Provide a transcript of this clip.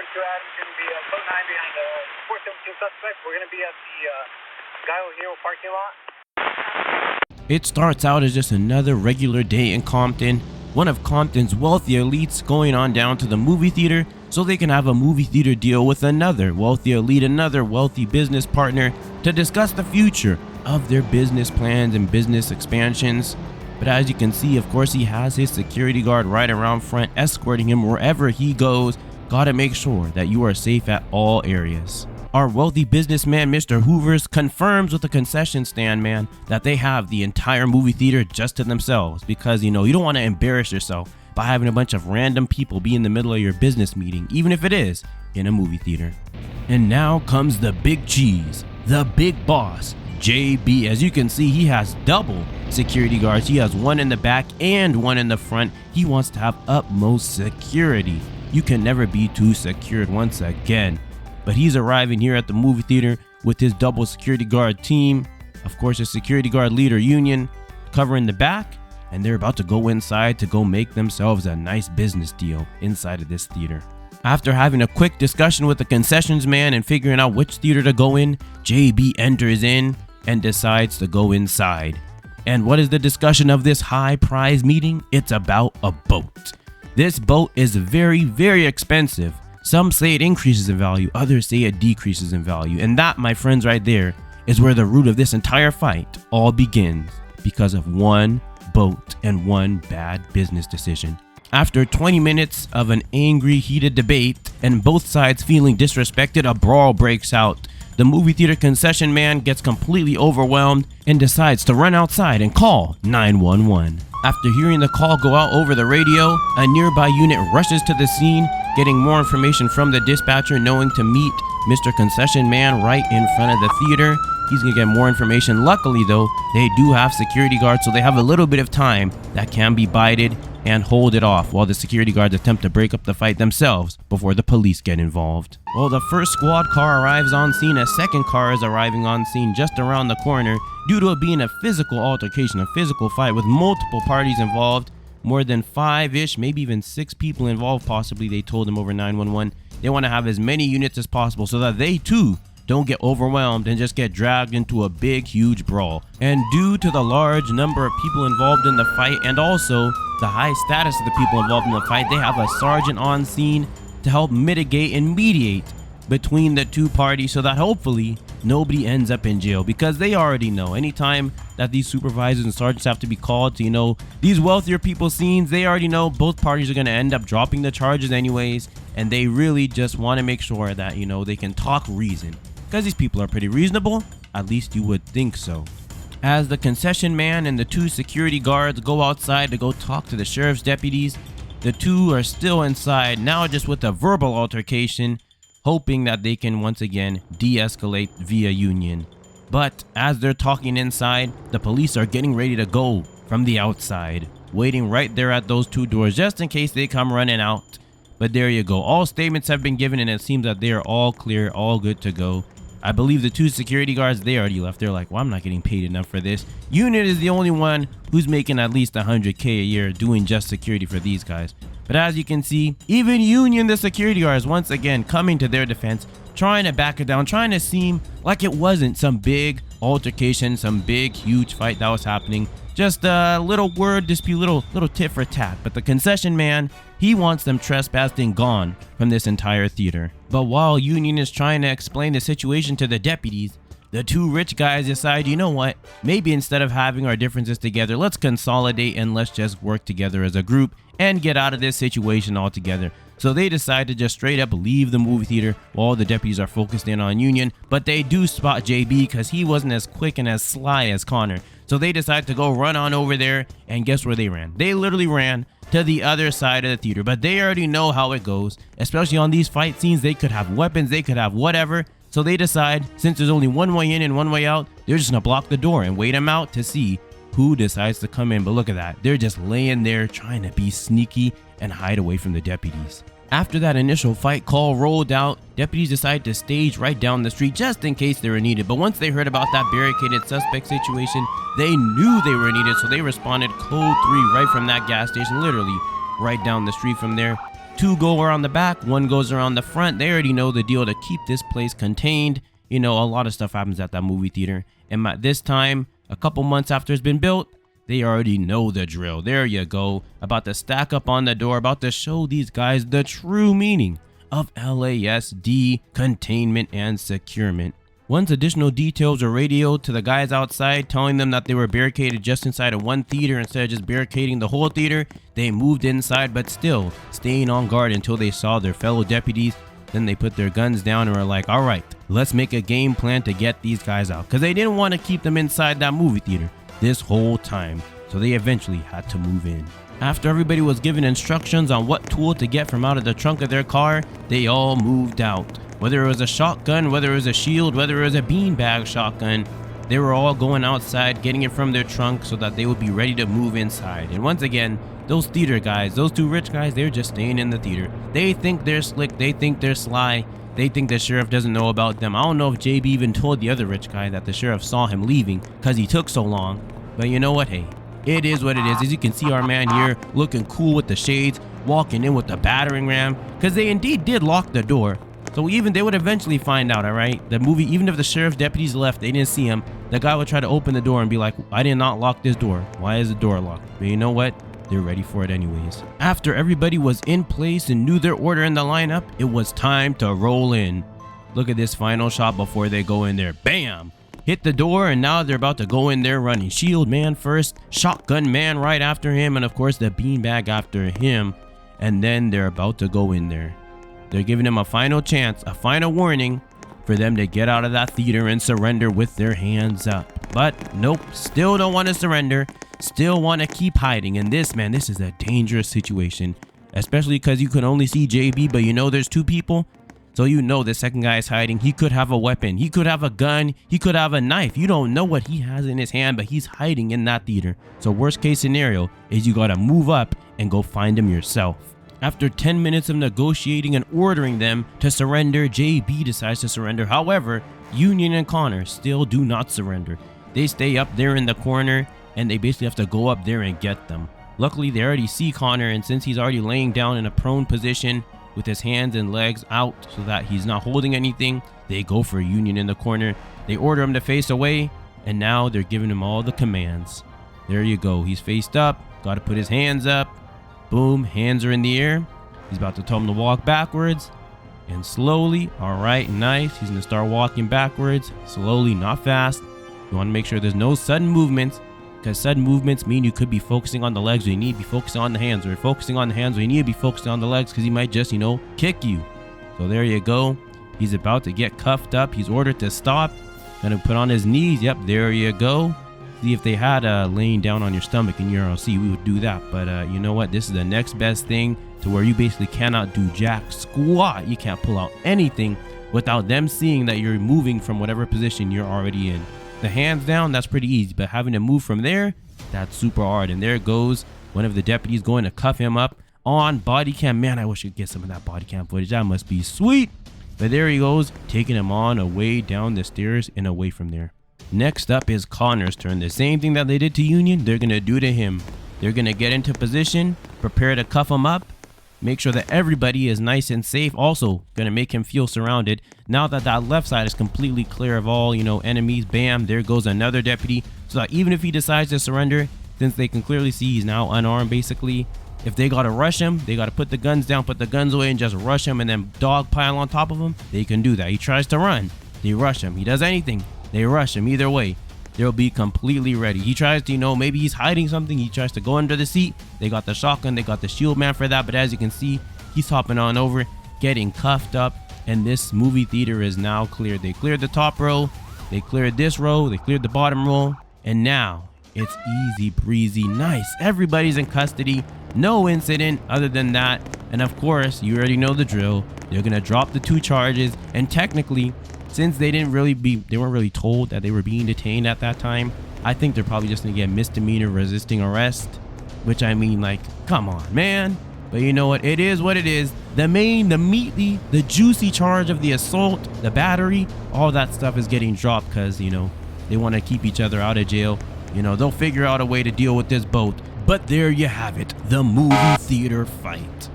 472 Adams, going to be code 9 behind the 472 suspect. We're going to be at the Guile Hero parking lot. It starts out as just another regular day in Compton, one of Compton's wealthy elites going on down to the movie theater so they can have a movie theater deal with another wealthy elite, another wealthy business partner to discuss the future of their business plans and business expansions. But as you can see, of course, he has his security guard right around front escorting him wherever he goes. Gotta make sure that you are safe at all areas. Our wealthy businessman, Mr. Hoovers, confirms with the concession stand man that they have the entire movie theater just to themselves because, you don't want to embarrass yourself by having a bunch of random people be in the middle of your business meeting, even if it is in a movie theater. And now comes the big cheese, the big boss, JB. As you can see, he has double security guards. He has one in the back and one in the front. He wants to have utmost security. You can never be too secured once again. But he's arriving here at the movie theater with his double security guard team. Of course, his security guard leader union covering the back, and they're about to go inside to go make themselves a nice business deal inside of this theater. After having a quick discussion with the concessions man and figuring out which theater to go in, JB enters in and decides to go inside. And what is the discussion of this high prize meeting? It's about a boat. This boat is very, very expensive. Some say it increases in value, others say it decreases in value. And that, my friends, right there is where the root of this entire fight all begins, because of one boat and one bad business decision. After 20 minutes of an angry, heated debate and both sides feeling disrespected, a brawl breaks out. The movie theater concession man gets completely overwhelmed and decides to run outside and call 911. After hearing the call go out over the radio, a nearby unit rushes to the scene, getting more information from the dispatcher, knowing to meet Mr. Concession Man right in front of the theater. He's gonna get more information. Luckily though, they do have security guards, so they have a little bit of time that can be bided and hold it off while the security guards attempt to break up the fight themselves before the police get involved. Well, the first squad car arrives on scene. A second car is arriving on scene just around the corner due to it being a physical altercation, a physical fight with multiple parties involved. More than 5-ish, maybe even 6 people involved possibly, they told them over 911. They want to have as many units as possible so that they too don't get overwhelmed and just get dragged into a big, huge brawl. And due to the large number of people involved in the fight and also the high status of the people involved in the fight, they have a sergeant on scene to help mitigate and mediate between the two parties so that hopefully nobody ends up in jail, because they already know anytime that these supervisors and sergeants have to be called to, these wealthier people's scenes, they already know both parties are going to end up dropping the charges anyways, and they really just want to make sure that, they can talk reason. Because these people are pretty reasonable, at least you would think so. As the concession man and the 2 security guards go outside to go talk to the sheriff's deputies, the 2 are still inside, now just with a verbal altercation, hoping that they can once again de-escalate via union. But as they're talking inside, the police are getting ready to go from the outside, waiting right there at those 2 doors just in case they come running out. But there you go, all statements have been given and it seems that they are all clear, all good to go. I believe the 2 security guards, they already left. They're like, well, I'm not getting paid enough for this. Unit is the only one who's making at least $100K a year doing just security for these guys. But as you can see, even Union, the security guards, once again coming to their defense, trying to back it down, trying to seem like it wasn't some big altercation, some big, huge fight that was happening. Just a little word dispute, little tit for tat. But the concession man, he wants them trespassing gone from this entire theater. But while Union is trying to explain the situation to the deputies, the 2 rich guys decide, you know what, maybe instead of having our differences together, let's consolidate and let's just work together as a group and get out of this situation altogether. So they decide to just straight up leave the movie theater while the deputies are focused in on Union. But they do spot JB because he wasn't as quick and as sly as Connor. So they decide to go run on over there, and guess where they ran? They literally ran to the other side of the theater. But they already know how it goes, especially on these fight scenes. They could have weapons, they could have whatever. So they decide, since there's only one way in and one way out, they're just gonna block the door and wait them out to see who decides to come in. But look at that, they're just laying there trying to be sneaky and hide away from the deputies. After that initial fight call rolled out, deputies decided to stage right down the street just in case they were needed. But once they heard about that barricaded suspect situation, they knew they were needed, so they responded code 3 right from that gas station, literally right down the street from there. 2 go around the back, 1 goes around the front. They already know the deal to keep this place contained. You know, a lot of stuff happens at that movie theater. And this time, a couple months after it's been built, they already know the drill. There you go. About to stack up on the door, about to show these guys the true meaning of LASD containment and securement. Once additional details were radioed to the guys outside, telling them that they were barricaded just inside of one theater instead of just barricading the whole theater, they moved inside, but still staying on guard until they saw their fellow deputies. Then they put their guns down and were like, all right, let's make a game plan to get these guys out, because they didn't want to keep them inside that movie theater this whole time. So they eventually had to move in. After everybody was given instructions on what tool to get from out of the trunk of their car, they all moved out. Whether it was a shotgun, whether it was a shield, whether it was a beanbag shotgun, they were all going outside, getting it from their trunk so that they would be ready to move inside. And once again, those theater guys, those 2 rich guys, they're just staying in the theater. They think they're slick, they think they're sly, they think the sheriff doesn't know about them. I don't know if JB even told the other rich guy that the sheriff saw him leaving because he took so long. But you know what, hey, it is what it is. As you can see, our man here looking cool with the shades, walking in with the battering ram, because they indeed did lock the door. So even they would eventually find out, all right? The movie, even if the sheriff's deputies left, they didn't see him, the guy would try to open the door and be like, I did not lock this door. Why is the door locked? But you know what? They're ready for it anyways. After everybody was in place and knew their order in the lineup, it was time to roll in. Look at this final shot before they go in there. Bam! Hit the door, and now they're about to go in there running. Shield man first, shotgun man right after him, and of course the beanbag after him. And then they're about to go in there. They're giving them a final chance, a final warning for them to get out of that theater and surrender with their hands up. But nope, still don't want to surrender, still want to keep hiding. And this, man, this is a dangerous situation, especially because you can only see JB, but you know there's 2 people. So you know the second guy is hiding. He could have a weapon, he could have a gun, he could have a knife. You don't know what he has in his hand, but he's hiding in that theater. So worst case scenario is you gotta move up and go find him yourself. After 10 minutes of negotiating and ordering them to surrender, JB decides to surrender. However, Union and Connor still do not surrender. They stay up there in the corner, and they basically have to go up there and get them. Luckily, they already see Connor, and since he's already laying down in a prone position with his hands and legs out so that he's not holding anything, they go for Union in the corner. They order him to face away, and now they're giving him all the commands. There you go. He's faced up, got to put his hands up. Boom, hands are in the air. He's about to tell him to walk backwards and slowly. All right, nice. He's gonna start walking backwards, slowly, not fast. You want to make sure there's no sudden movements, because sudden movements mean you could be focusing on the legs, or you need to be focusing on the hands, or focusing on the hands, or you need to be focusing on the legs, because he might just, you know, kick you. So there you go. He's about to get cuffed up. He's ordered to stop. Gonna put on his knees. Yep, there you go. See, if they had laying down on your stomach in ERLC, we would do that. But you know what? This is the next best thing to where you basically cannot do jack squat. You can't pull out anything without them seeing that you're moving from whatever position you're already in. The hands down, that's pretty easy. But having to move from there, that's super hard. And there goes one of the deputies going to cuff him up on body cam. Man, I wish I could get some of that body cam footage. That must be sweet. But there he goes, taking him on away down the stairs and away from there. Next up is Connor's turn. The same thing that they did to Union, they're going to do to him. They're going to get into position, prepare to cuff him up, make sure that everybody is nice and safe. Also, going to make him feel surrounded. Now that that left side is completely clear of all, you know, enemies, bam, there goes another deputy. So that even if he decides to surrender, since they can clearly see he's now unarmed basically, if they got to rush him, they got to put the guns down, put the guns away and just rush him and then dog pile on top of him, they can do that. He tries to run, they rush him. He does anything, they rush him. Either way, they'll be completely ready. He tries to, you know, maybe he's hiding something. He tries to go under the seat. They got the shotgun. They got the shield man for that. But as you can see, he's hopping on over, getting cuffed up. And this movie theater is now cleared. They cleared the top row. They cleared this row. They cleared the bottom row. And now it's easy breezy. Nice. Everybody's in custody. No incident other than that. And of course, you already know the drill. They're going to drop the 2 charges. And technically, since they weren't really told that they were being detained at that time, I think they're probably just gonna get misdemeanor resisting arrest, which I mean, like, come on, man. But you know what? It is what it is. The main, the meaty, the juicy charge of the assault, the battery, all that stuff is getting dropped because, you know, they want to keep each other out of jail. You know, they'll figure out a way to deal with this boat. But there you have it, the movie theater fight.